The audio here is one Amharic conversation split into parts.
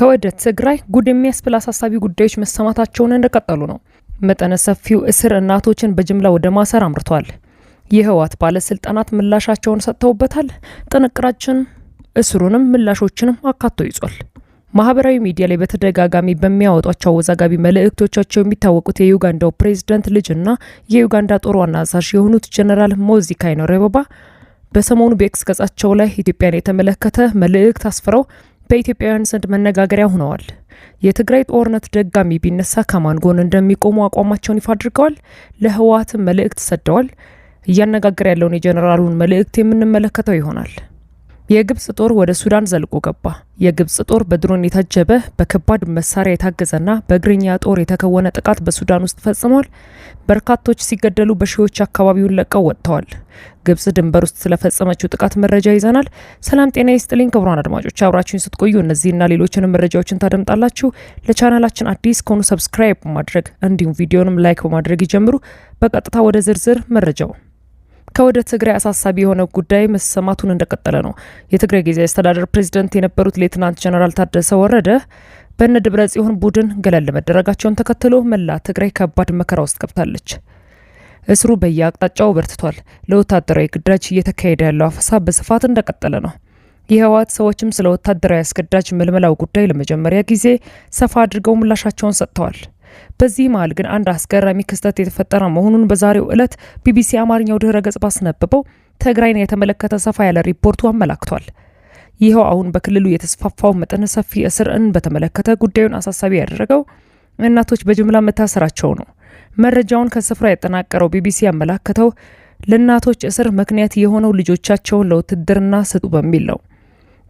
ከወደ ትግራይ ጉድ የሚያስብል አሳሳቢ ጉዳዮች መሰማታቸውን እንደቀጠሉ ነው። መጠነ ሰፊው እስር እናቶችን በጅምላ ወደ ማሰር አምርቷል። የህወሓት ባለስልጣናት ምላሻቸውን ሰጥተውበታል። ጥንቅራችን እስሩንም ምላሾችንም አካቶ ይዟል። ማህበራዊ ሚዲያ ላይ በተደጋጋሚ በሚያወጧቸው አወዛጋቢ መልእክቶቻቸው የሚታወቁት የዩጋንዳው ፕሬዝዳንት ልጅና የዩጋንዳ ጦር ዋና አዛዥ የሆኑት ጀነራል ሞዚ ካይኔሬበባ በሰሞኑ በኤክስ ገጻቸው ላይ ኢትዮጵያን የተመለከተ መልእክት አስፍረው በኢትዮጵያውያን ዘንድ መነጋገሪያ ሆነዋል። የትግራይ ጦርነት ደጋሚ ቢነሳ ከማን ጎን እንደሚቆሙ አቋማቸውን ይፋ አድርገዋል። ለህወሓት መልእክት ሰደዋል። እያነጋገረ ያለውን የጀነራሉን መልእክት የምንመለከተው ይሆናል። የግብጽ ጦር ወደ ሱዳን ዘልቆ ገባ። የግብጽ ጦር በድሮን የታጀበ በከባድ መሳሪያ የታገዘና በእግረኛ ጦር የተከወነ ጥቃት በሱዳን ውስጥ ፈጽሟል። በርካቶች ሲገደሉ በሺዎች አካባቢውን ለቀው ወጥተዋል። ግብጽ ድንበር ውስጥ ስለፈጸመችው ጥቃት መረጃ ይዘናል። ሰላም ጤና ይስጥልኝ ክቡራን አድማጮች፣ አብራችሁን ስትቆዩ እነዚህና ሌሎችንም መረጃዎችን ታደምጣላችሁ። ለቻናላችን አዲስ ከሆኑ ሰብስክራይብ በማድረግ እንዲሁም ቪዲዮንም ላይክ በማድረግ ይጀምሩ። በቀጥታ ወደ ዝርዝር መረጃው። ከወደ ትግራይ አሳሳቢ የሆነ ጉዳይ መሰማቱን እንደቀጠለ ነው። የትግራይ ጊዜያዊ አስተዳደር ፕሬዝዳንት የነበሩት ሌተናንት ጀነራል ታደሰ ወረደ በእነ ደብረጽዮን ቡድን ገለል መደረጋቸውን ተከትሎ መላ ትግራይ ከባድ መከራ ውስጥ ገብታለች። እስሩ በየአቅጣጫው በርትቷል። ለወታደራዊ ግዳጅ እየተካሄደ ያለው አፈሳ በስፋት እንደቀጠለ ነው። የህወሓት ሰዎችም ስለ ወታደራዊ አስገዳጅ ምልመላው ጉዳይ ለመጀመሪያ ጊዜ ሰፋ አድርገው ምላሻቸውን ሰጥተዋል። በዚህ መሃል ግን አንድ አስገራሚ ክስተት የተፈጠረ መሆኑን በዛሬው ዕለት ቢቢሲ አማርኛው ድህረ ገጽ ባስነበበው ትግራይን የተመለከተ ሰፋ ያለ ሪፖርቱ አመላክቷል። ይኸው አሁን በክልሉ የተስፋፋው መጠነ ሰፊ እስርን በተመለከተ ጉዳዩን አሳሳቢ ያደረገው እናቶች በጅምላ መታሰራቸው ነው። መረጃውን ከስፍራ ያጠናቀረው ቢቢሲ ያመላከተው ለእናቶች እስር ምክንያት የሆነው ልጆቻቸውን ለውትድርና ስጡ በሚል ነው።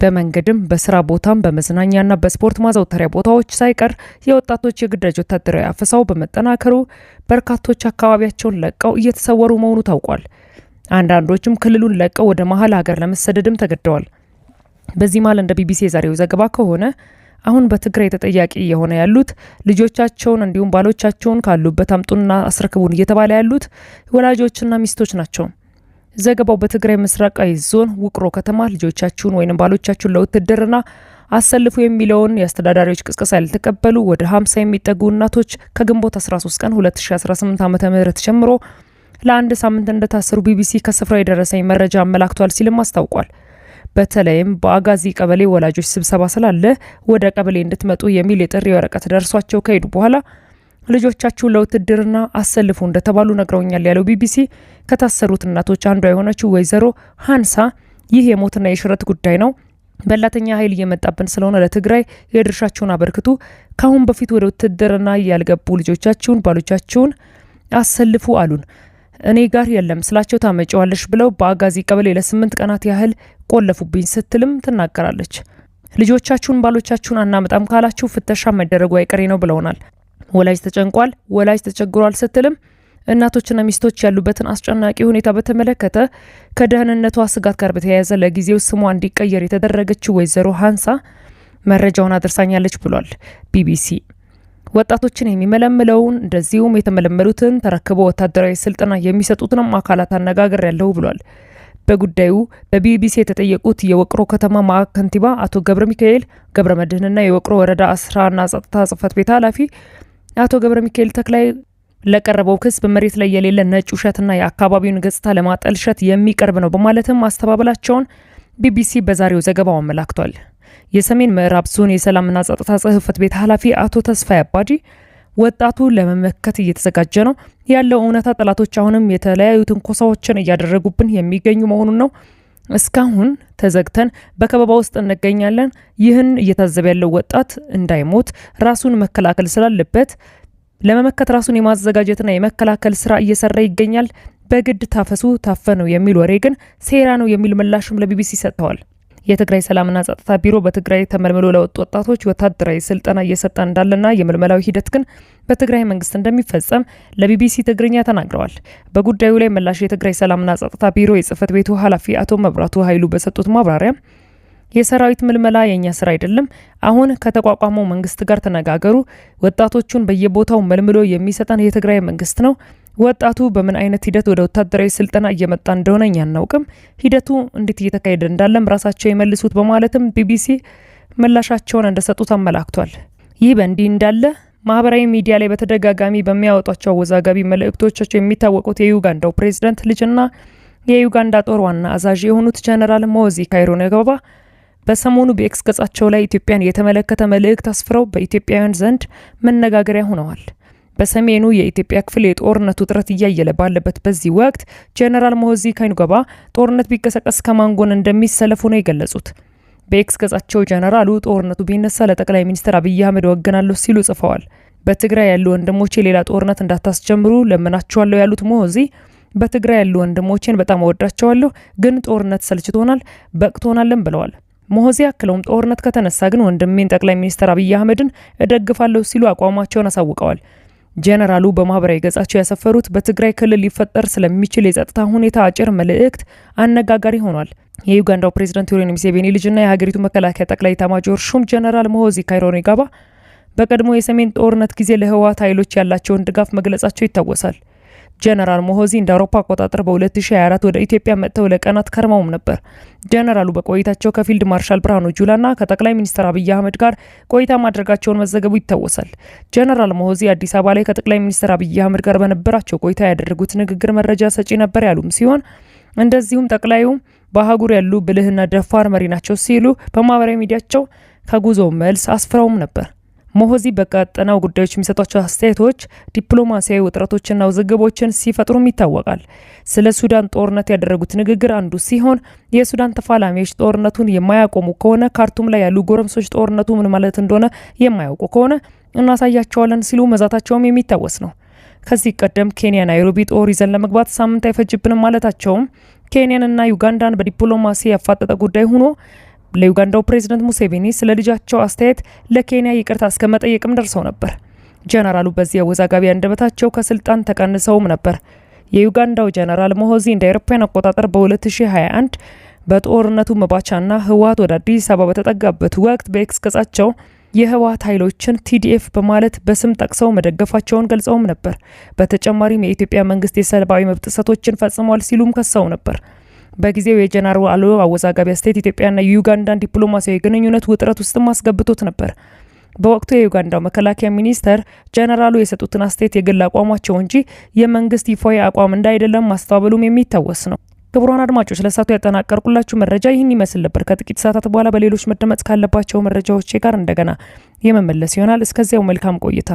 በመንገድም በስራ ቦታም በመዝናኛና በስፖርት ማዘውተሪያ ቦታዎች ሳይቀር የወጣቶች የግዳጅ ወታደራዊ አፈሳው በመጠናከሩ በርካቶች አካባቢያቸውን ለቀው እየተሰወሩ መሆኑ ታውቋል። አንዳንዶችም ክልሉን ለቀው ወደ መሀል ሀገር ለመሰደድም ተገደዋል። በዚህ መሃል እንደ ቢቢሲ የዛሬው ዘገባ ከሆነ አሁን በትግራይ ተጠያቂ የሆነ ያሉት ልጆቻቸውን እንዲሁም ባሎቻቸውን ካሉበት አምጡና አስረክቡን እየተባለ ያሉት ወላጆችና ሚስቶች ናቸው። ዘገባው በትግራይ ምስራቃዊ ዞን ውቅሮ ከተማ ልጆቻችሁን ወይም ባሎቻችሁን ለውትድርና አሰልፉ የሚለውን የአስተዳዳሪዎች ቅስቀሳ ያልተቀበሉ ወደ 50 የሚጠጉ እናቶች ከግንቦት 13 ቀን 2018 ዓ.ም ጀምሮ ለአንድ ሳምንት እንደታሰሩ ቢቢሲ ከስፍራው የደረሰኝ መረጃ አመላክቷል ሲልም አስታውቋል። በተለይም በአጋዚ ቀበሌ ወላጆች ስብሰባ ስላለ ወደ ቀበሌ እንድትመጡ የሚል የጥሪ ወረቀት ደርሷቸው ከሄዱ በኋላ ልጆቻችሁን ለውትድርና አሰልፉ እንደተባሉ ነግረውኛል ያለው ቢቢሲ ከታሰሩት እናቶች አንዷ የሆነችው ወይዘሮ ሃንሳ ይህ የሞትና የሽረት ጉዳይ ነው፣ በላተኛ ኃይል እየመጣብን ስለሆነ ለትግራይ የድርሻችሁን አበርክቱ፣ ካሁን በፊት ወደ ውትድርና ያልገቡ ልጆቻችሁን ባሎቻችሁን አሰልፉ አሉን። እኔ ጋር የለም ስላቸው ታመጪዋለሽ ብለው በአጋዚ ቀበሌ ለ8 ቀናት ያህል ቆለፉብኝ ስትልም ትናገራለች። ልጆቻችሁን ባሎቻችሁን አናመጣም ካላችሁ ፍተሻ መደረጉ አይቀሬ ነው ብለውናል። ወላጅ ተጨንቋል፣ ወላጅ ተቸግሯል ስትልም እናቶችና ሚስቶች ያሉበትን አስጨናቂ ሁኔታ በተመለከተ ከደህንነቷ ስጋት ጋር በተያያዘ ለጊዜው ስሟ እንዲቀየር የተደረገችው ወይዘሮ ሃንሳ መረጃውን አድርሳኛለች ብሏል ቢቢሲ። ወጣቶችን የሚመለምለውን እንደዚሁም የተመለመሉትን ተረክበው ወታደራዊ ስልጠና የሚሰጡትንም አካላት አነጋገር ያለው ብሏል። በጉዳዩ በቢቢሲ የተጠየቁት የውቅሮ ከተማ ማዕከል ከንቲባ አቶ ገብረ ሚካኤል ገብረ መድህንና የውቅሮ ወረዳ ስራና ጸጥታ ጽሕፈት ቤት ኃላፊ አቶ ገብረ ሚካኤል ተክላይ ለቀረበው ክስ በመሬት ላይ የሌለ ነጭ ውሸትና የአካባቢውን ገጽታ ለማጠልሸት የሚቀርብ ነው በማለትም ማስተባበላቸውን ቢቢሲ በዛሬው ዘገባው አመላክቷል። የሰሜን ምዕራብ ዞን የሰላምና ጸጥታ ጽሕፈት ቤት ኃላፊ አቶ ተስፋይ አባዲ ወጣቱ ለመመከት እየተዘጋጀ ነው ያለው እውነታ ጠላቶች አሁንም የተለያዩ ትንኮሳዎችን እያደረጉብን የሚገኙ መሆኑን ነው። እስካሁን ተዘግተን በከበባ ውስጥ እንገኛለን። ይህን እየታዘበ ያለው ወጣት እንዳይሞት ራሱን መከላከል ስላለበት ለመመከት ራሱን የማዘጋጀትና የመከላከል ስራ እየሰራ ይገኛል። በግድ ታፈሱ ታፈኑ የሚል ወሬ ግን ሴራ ነው የሚል ምላሽም ለቢቢሲ ሰጥተዋል። የትግራይ ሰላምና ጸጥታ ቢሮ በትግራይ ተመልምሎ ለወጡ ወጣቶች ወታደራዊ ስልጠና እየሰጠ እንዳለና የምልመላው ሂደት ግን በትግራይ መንግስት እንደሚፈጸም ለቢቢሲ ትግርኛ ተናግረዋል። በጉዳዩ ላይ ምላሽ የትግራይ ሰላምና ጸጥታ ቢሮ የጽህፈት ቤቱ ኃላፊ አቶ መብራቱ ኃይሉ በሰጡት ማብራሪያ የሰራዊት ምልመላ የኛ ስራ አይደለም፣ አሁን ከተቋቋመው መንግስት ጋር ተነጋገሩ፣ ወጣቶቹን በየቦታው መልምሎ የሚሰጠን የትግራይ መንግስት ነው፣ ወጣቱ በምን አይነት ሂደት ወደ ወታደራዊ ስልጠና እየመጣ እንደሆነ እኛ አናውቅም፣ ሂደቱ እንዴት እየተካሄደ እንዳለም ራሳቸው ይመልሱት በማለትም ቢቢሲ ምላሻቸውን እንደሰጡት አመላክቷል። ይህ በእንዲህ እንዳለ ማህበራዊ ሚዲያ ላይ በተደጋጋሚ በሚያወጧቸው አወዛጋቢ መልእክቶቻቸው የሚታወቁት የዩጋንዳው ፕሬዝዳንት ልጅና የዩጋንዳ ጦር ዋና አዛዥ የሆኑት ጀነራል ሞዚ ካይሩኔጋባ በሰሞኑ በኤክስ ገጻቸው ላይ ኢትዮጵያን የተመለከተ መልእክት አስፍረው በኢትዮጵያውያን ዘንድ መነጋገሪያ ሆነዋል። በሰሜኑ የኢትዮጵያ ክፍል የጦርነቱ ውጥረት እያየለ ባለበት በዚህ ወቅት ጀነራል ሞዚ ካይሩኔጋባ ጦርነት ቢቀሰቀስ ከማን ጎን እንደሚሰለፉ ነው የገለጹት። በኤክስ ገጻቸው ጀነራሉ ጦርነቱ ቢነሳ ለጠቅላይ ሚኒስትር አብይ አህመድ ወገናለሁ ሲሉ ጽፈዋል። በትግራይ ያሉ ወንድሞቼ ሌላ ጦርነት እንዳታስጀምሩ ለምናቸዋለሁ ያሉት ሞዚ በትግራይ ያሉ ወንድሞቼን በጣም እወዳቸዋለሁ፣ ግን ጦርነት ሰልችቶናል፣ በቅቶናልም ብለዋል። ሞዚ አክለውም ጦርነት ከተነሳ ግን ወንድሜን ጠቅላይ ሚኒስትር አብይ አህመድን እደግፋለሁ ሲሉ አቋማቸውን አሳውቀዋል። ጀነራሉ በማህበራዊ ገጻቸው ያሰፈሩት በትግራይ ክልል ሊፈጠር ስለሚችል የጸጥታ ሁኔታ አጭር መልእክት አነጋጋሪ ሆኗል። የዩጋንዳው ፕሬዝዳንት ዩዌሪ ሙሴቬኒ ልጅና የሀገሪቱ መከላከያ ጠቅላይ ኤታማዦር ሹም ጀነራል ሞዚ ካይሩኔጋባ በቀድሞ የሰሜን ጦርነት ጊዜ ለህወሓት ኃይሎች ያላቸውን ድጋፍ መግለጻቸው ይታወሳል። ጀነራል ሞዚ እንደ አውሮፓ አቆጣጠር በ2024 ወደ ኢትዮጵያ መጥተው ለቀናት ከርመውም ነበር። ጀነራሉ በቆይታቸው ከፊልድ ማርሻል ብርሃኑ ጁላና ከጠቅላይ ሚኒስትር አብይ አህመድ ጋር ቆይታ ማድረጋቸውን መዘገቡ ይታወሳል። ጀነራል ሞዚ አዲስ አበባ ላይ ከጠቅላይ ሚኒስትር አብይ አህመድ ጋር በነበራቸው ቆይታ ያደረጉት ንግግር መረጃ ሰጪ ነበር ያሉም ሲሆን እንደዚሁም ጠቅላዩ በአህጉር ያሉ ብልህና ደፋር መሪ ናቸው ሲሉ በማህበራዊ ሚዲያቸው ከጉዞ መልስ አስፍረውም ነበር። ሞዚ በቀጠናው ጉዳዮች የሚሰጧቸው አስተያየቶች ዲፕሎማሲያዊ ውጥረቶችና ውዝግቦችን ሲፈጥሩም ይታወቃል። ስለ ሱዳን ጦርነት ያደረጉት ንግግር አንዱ ሲሆን የሱዳን ተፋላሚዎች ጦርነቱን የማያቆሙ ከሆነ ካርቱም ላይ ያሉ ጎረምሶች ጦርነቱ ምን ማለት እንደሆነ የማያውቁ ከሆነ እናሳያቸዋለን ሲሉ መዛታቸውም የሚታወስ ነው። ከዚህ ቀደም ኬንያ ናይሮቢ ጦር ይዘን ለመግባት ሳምንት አይፈጅብንም ማለታቸውም ኬንያንና ዩጋንዳን በዲፕሎማሲ ያፋጠጠ ጉዳይ ሆኖ ለዩጋንዳው ፕሬዝዳንት ሙሴቬኒ ስለ ልጃቸው አስተያየት ለኬንያ ይቅርታ እስከመጠየቅም ደርሰው ነበር። ጀነራሉ በዚህ አወዛጋቢ አንደበታቸው ከስልጣን ተቀንሰውም ነበር። የዩጋንዳው ጀነራል ሞዚ እንደ አውሮፓውያን አቆጣጠር በ2021 በጦርነቱ መባቻና ህወሓት ወደ አዲስ አበባ በተጠጋበት ወቅት በኤክስ ገጻቸው የህወሓት ኃይሎችን ቲዲኤፍ በማለት በስም ጠቅሰው መደገፋቸውን ገልጸውም ነበር። በተጨማሪም የኢትዮጵያ መንግስት የሰብአዊ መብት ጥሰቶችን ፈጽሟል ሲሉም ከሰው ነበር። በጊዜው የጀነራሉ አወዛጋቢ አስተያየት ኢትዮጵያና ዩጋንዳን ዲፕሎማሲያዊ ግንኙነት ውጥረት ውስጥም አስገብቶት ነበር። በወቅቱ የዩጋንዳው መከላከያ ሚኒስተር ጀነራሉ የሰጡትን አስተያየት የግል አቋማቸው እንጂ የመንግስት ይፋዊ አቋም እንዳይደለም ማስተባበሉም የሚታወስ ነው። ክቡራን አድማጮች ለሳቱ ያጠናቀርኩላችሁ መረጃ ይህን ይመስል ነበር። ከጥቂት ሰዓታት በኋላ በሌሎች መደመጥ ካለባቸው መረጃዎች ጋር እንደገና የመመለስ ይሆናል። እስከዚያው መልካም ቆይታ